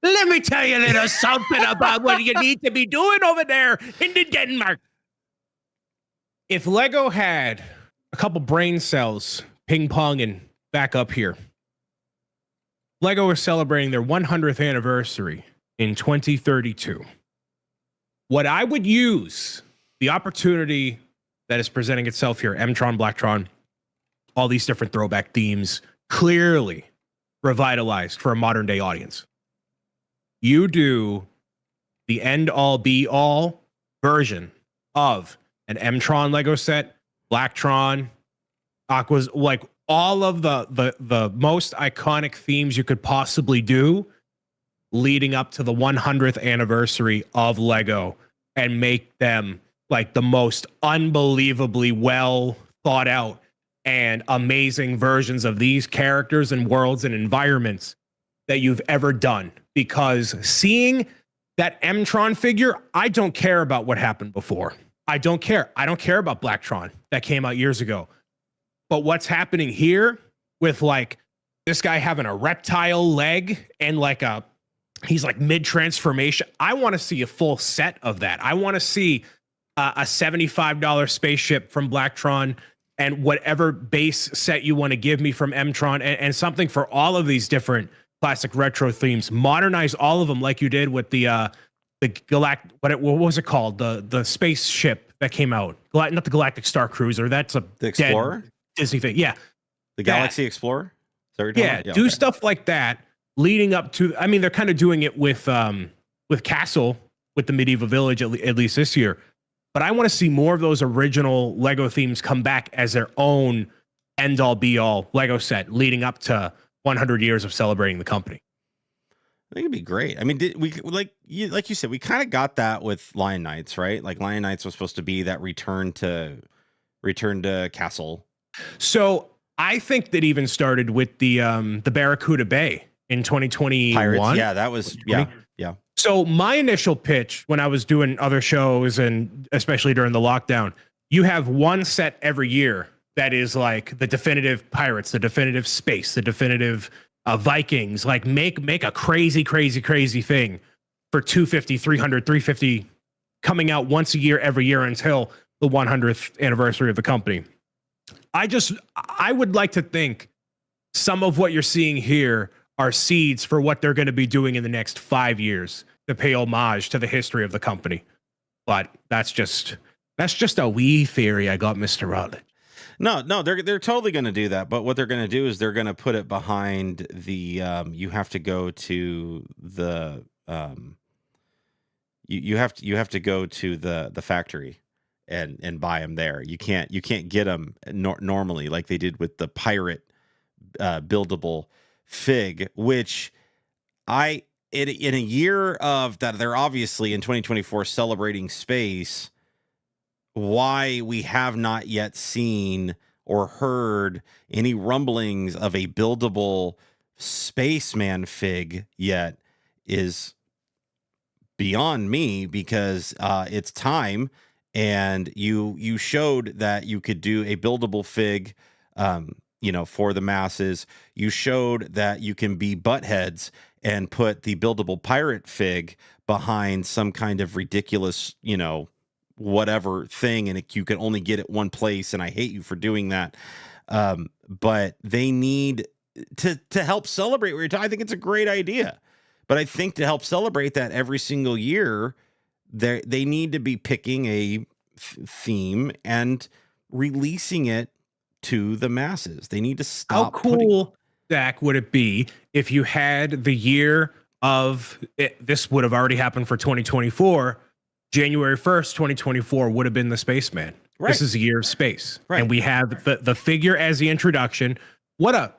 Let me tell you a little something about what you need to be doing over there in the Denmark. If Lego had a couple brain cells ping-ponging back up here, Lego is celebrating their 100th anniversary in 2032. What I would use, the opportunity that is presenting itself here, Mtron, Blacktron, all these different throwback themes, clearly revitalized for a modern day audience. You do the end all be all version of an Mtron Lego set, Blacktron, Aqua's, like all of the most iconic themes you could possibly do leading up to the 100th anniversary of Lego, and make them like the most unbelievably well thought out and amazing versions of these characters and worlds and environments that you've ever done. Because seeing that Mtron figure, I don't care about what happened before. I don't care. I don't care about Blacktron that came out years ago. But what's happening here with like this guy having a reptile leg and he's like mid transformation. I want to see a full set of that. I want to see a $75 spaceship from Blacktron, and whatever base set you want to give me from Mtron, and something for all of these different classic retro themes. Modernize all of them like you did with the what was it called? The spaceship that came out. Not the Galactic Star Cruiser. That's the Explorer Disney thing. Yeah. The Galaxy Explorer? Yeah, do stuff like that leading up to, I mean, they're kind of doing it with Castle, with the Medieval Village, at least this year. But I want to see more of those original Lego themes come back as their own end-all, be-all Lego set leading up to 100 years of celebrating the company. I think it'd be great. I mean, like you said, we kind of got that with Lion Knights, right? Like Lion Knights was supposed to be that return to Castle. So I think that even started with the Barracuda Bay in 2021. Pirates, yeah, that was yeah. So my initial pitch when I was doing other shows, and especially during the lockdown, you have one set every year that is like the definitive Pirates, the definitive Space, the definitive Vikings. Like make a crazy thing for 250, 300, 350 coming out once a year every year until the 100th anniversary of the company. I would like to think some of what you're seeing here are seeds for what they're going to be doing in the next 5 years to pay homage to the history of the company. But that's just a wee theory I got, Mr. Rutledge. No, they're totally going to do that. But what they're going to do is they're going to put it behind the you have to go to the you have to go to the factory and buy them there. You can't get them normally like they did with the pirate buildable fig, which in a year of that, they're obviously in 2024 celebrating space. Why we have not yet seen or heard any rumblings of a buildable spaceman fig yet is beyond me, because it's time. And you showed that you could do a buildable fig, for the masses. You showed that you can be buttheads and put the buildable pirate fig behind some kind of ridiculous, whatever thing, and you can only get it one place. And I hate you for doing that. But they need to help celebrate what you're talking. I think it's a great idea, but I think to help celebrate that every single year, they need to be picking a theme and releasing it to the masses. They need to stop. How cool, Zach, would it be if you had the year of it? This would have already happened for 2024. January 1st, 2024 would have been the Spaceman. Right. This is a year of space. Right. And we have the figure as the introduction. What a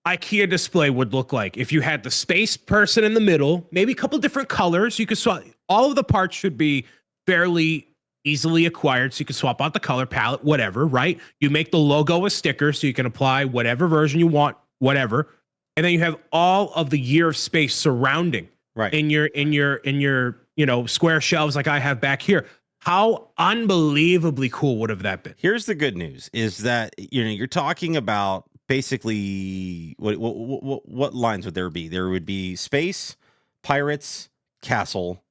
IKEA display would look like if you had the space person in the middle, maybe a couple different colors. You could swap. All of the parts should be fairly easily acquired, so you can swap out the color palette, whatever, right? You make the logo a sticker so you can apply whatever version you want, whatever. And then you have all of the year of space surrounding, right, in your square shelves like I have back here. How unbelievably cool would have that been? Here's the good news is that you're talking about basically what lines would there be? There would be space, pirates, castle,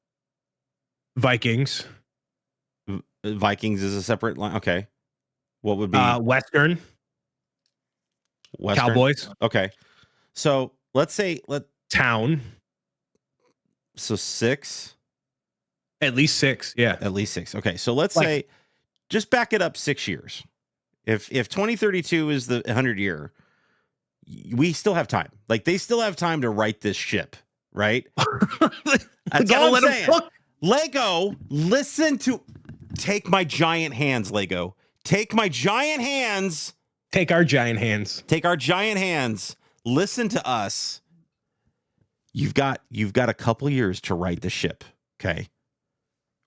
Vikings. Vikings is a separate line. Okay. What would be Western? Cowboys. Okay. So let's say town. So 6. At least 6. Yeah. At least 6. Okay. So let's say just back it up 6 years. If 2032 is the 100 year, we still have time. Like they still have time to right this ship, right? That's all I'm saying. Lego, listen to. Take my giant hands, Lego. Take my giant hands. Take our giant hands. Take our giant hands. Listen to us. You've got a couple years to right the ship. Okay.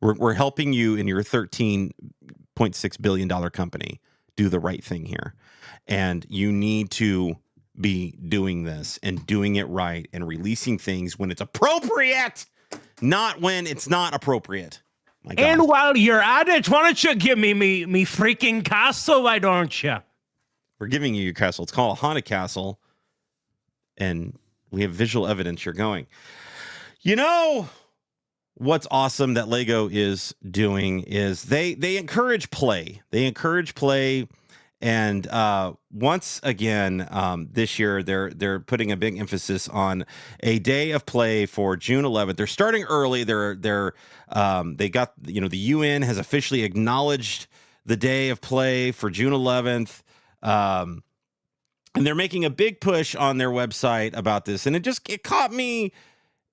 We're helping you in your $13.6 billion company do the right thing here. And you need to be doing this and doing it right and releasing things when it's appropriate, not when it's not appropriate. And while you're at it, why don't you give me freaking castle? Why don't you? We're giving you your castle. It's called a haunted castle, and we have visual evidence you're going. what's awesome that Lego is doing is they encourage play. They encourage play. And once again, this year they're putting a big emphasis on a day of play for June 11th. They're starting early. They got, you know, the UN has officially acknowledged the day of play for June 11th. And they're making a big push on their website about this. And it caught me.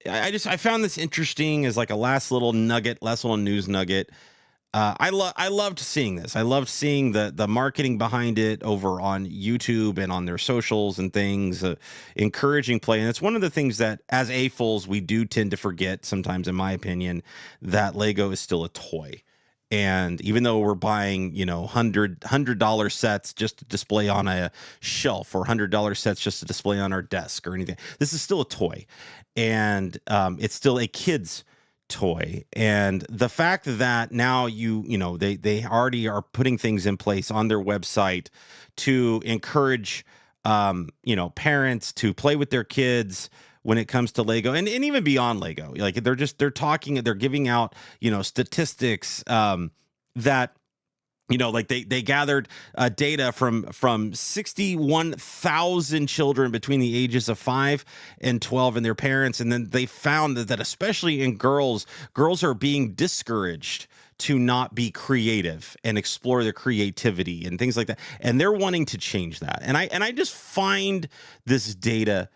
I found this interesting as like a last little news nugget. I loved seeing this. I loved seeing the marketing behind it over on YouTube and on their socials and things, encouraging play. And it's one of the things that as AFOLs, we do tend to forget sometimes, in my opinion, that Lego is still a toy. And even though we're buying, you know, $100 sets just to display on a shelf, or $100 sets just to display on our desk or anything, this is still a toy. And it's still a kid's toy. And the fact that now they already are putting things in place on their website to encourage parents to play with their kids when it comes to Lego, and even beyond Lego. Like they're giving out, you know, statistics that, you know, like they gathered data from 61,000 children between the ages of 5 and 12 and their parents. And then they found that especially in girls are being discouraged to not be creative and explore their creativity and things like that. And they're wanting to change that. And I just find this data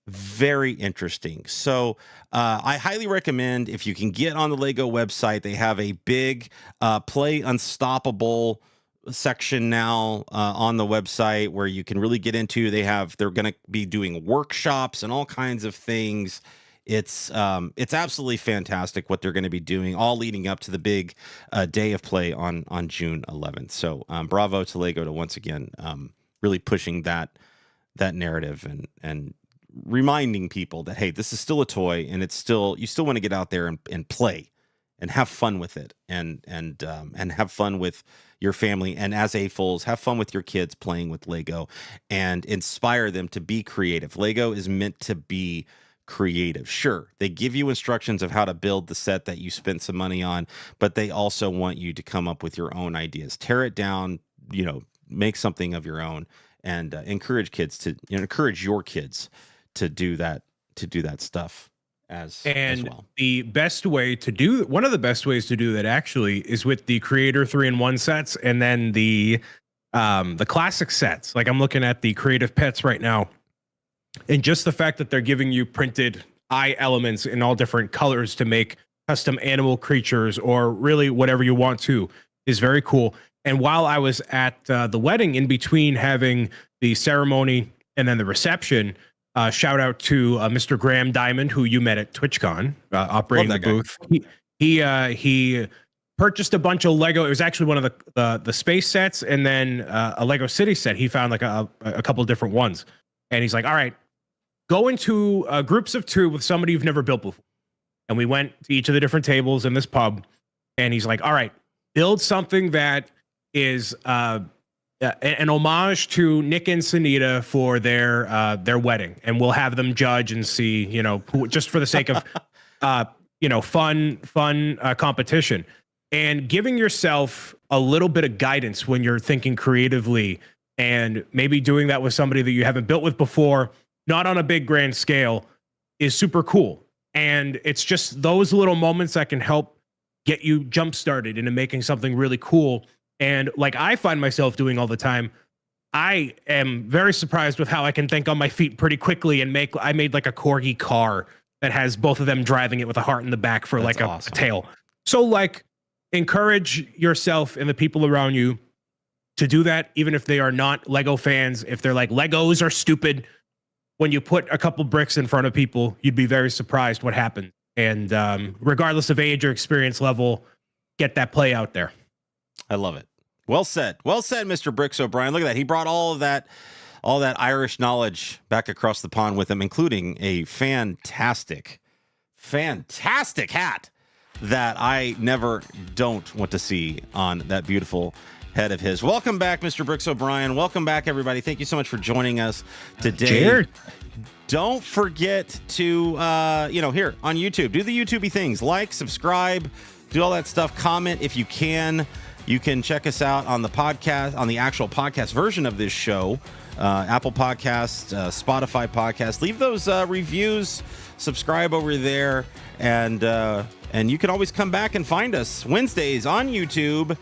very interesting. So I highly recommend, if you can get on the Lego website, they have a big Play Unstoppable section now on the website where you can really get into. They're going to be doing workshops and all kinds of things. It's absolutely fantastic what they're going to be doing, all leading up to the big day of play on June 11th. So bravo to Lego to once again really pushing that narrative and reminding people that, hey, this is still a toy, and you still want to get out there and play and have fun with it, and have fun with your family, and as AFOLs, have fun with your kids playing with Lego and inspire them to be creative. Lego is meant to be creative. Sure, they give you instructions of how to build the set that you spent some money on, but they also want you to come up with your own ideas, tear it down, you know, make something of your own, and encourage your kids to do that stuff as well. The best way to do one of the best ways to do that actually is with the Creator 3-in-1 sets, and then the classic sets. Like I'm looking at the Creative Pets right now, and just the fact that they're giving you printed eye elements in all different colors to make custom animal creatures or really whatever you want to is very cool. And while I was at the wedding, in between having the ceremony and then the reception, shout out to Mr. Graham Diamond, who you met at TwitchCon, operating the booth. He purchased a bunch of Lego. It was actually one of the space sets, and then a Lego City set. He found like a couple different ones, and he's like, "All right, go into groups of 2 with somebody you've never built before." And we went to each of the different tables in this pub, and he's like, "All right, build something that is an homage to Nick and Sunita for their wedding, and we'll have them judge and see, you know, just for the sake of fun competition, and giving yourself a little bit of guidance when you're thinking creatively, and maybe doing that with somebody that you haven't built with before, not on a big grand scale, is super cool. And it's just those little moments that can help get you jump started into making something really cool. And like I find myself doing all the time, I am very surprised with how I can think on my feet pretty quickly and I made like a corgi car that has both of them driving it with a heart in the back for like a tail. So like encourage yourself and the people around you to do that, even if they are not Lego fans. If they're like, Legos are stupid, when you put a couple bricks in front of people, you'd be very surprised what happens. And regardless of age or experience level, get that play out there. I love it. Well said, Mr. Bricks O'Brien. Look at that. He brought all that Irish knowledge back across the pond with him, including a fantastic hat that I never don't want to see on that beautiful head of his. Welcome back, Mr. Bricks O'Brien. Welcome back, everybody. Thank you so much for joining us today. Jared. don't forget to, here on YouTube, do the YouTubey things. Like, subscribe, do all that stuff. Comment if you can. You can check us out on the podcast, on the actual podcast version of this show. Apple Podcasts, Spotify Podcasts. Leave those reviews. Subscribe over there. And you can always come back and find us Wednesdays on YouTube.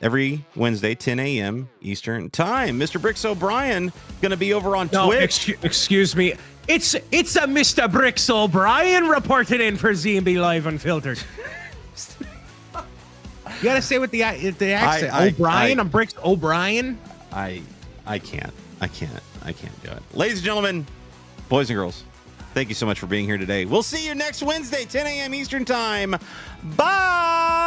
Every Wednesday, 10 a.m. Eastern time. Mr. Bricks O'Brien going to be over on Twitch. Excuse me. It's a Mr. Bricks O'Brien reported in for Z&B Live Unfiltered. You gotta say with the accent. O'Brien. I'm Bricks O'Brien. I can't do it. Ladies and gentlemen, boys and girls, thank you so much for being here today. We'll see you next Wednesday, 10 a.m. Eastern time. Bye.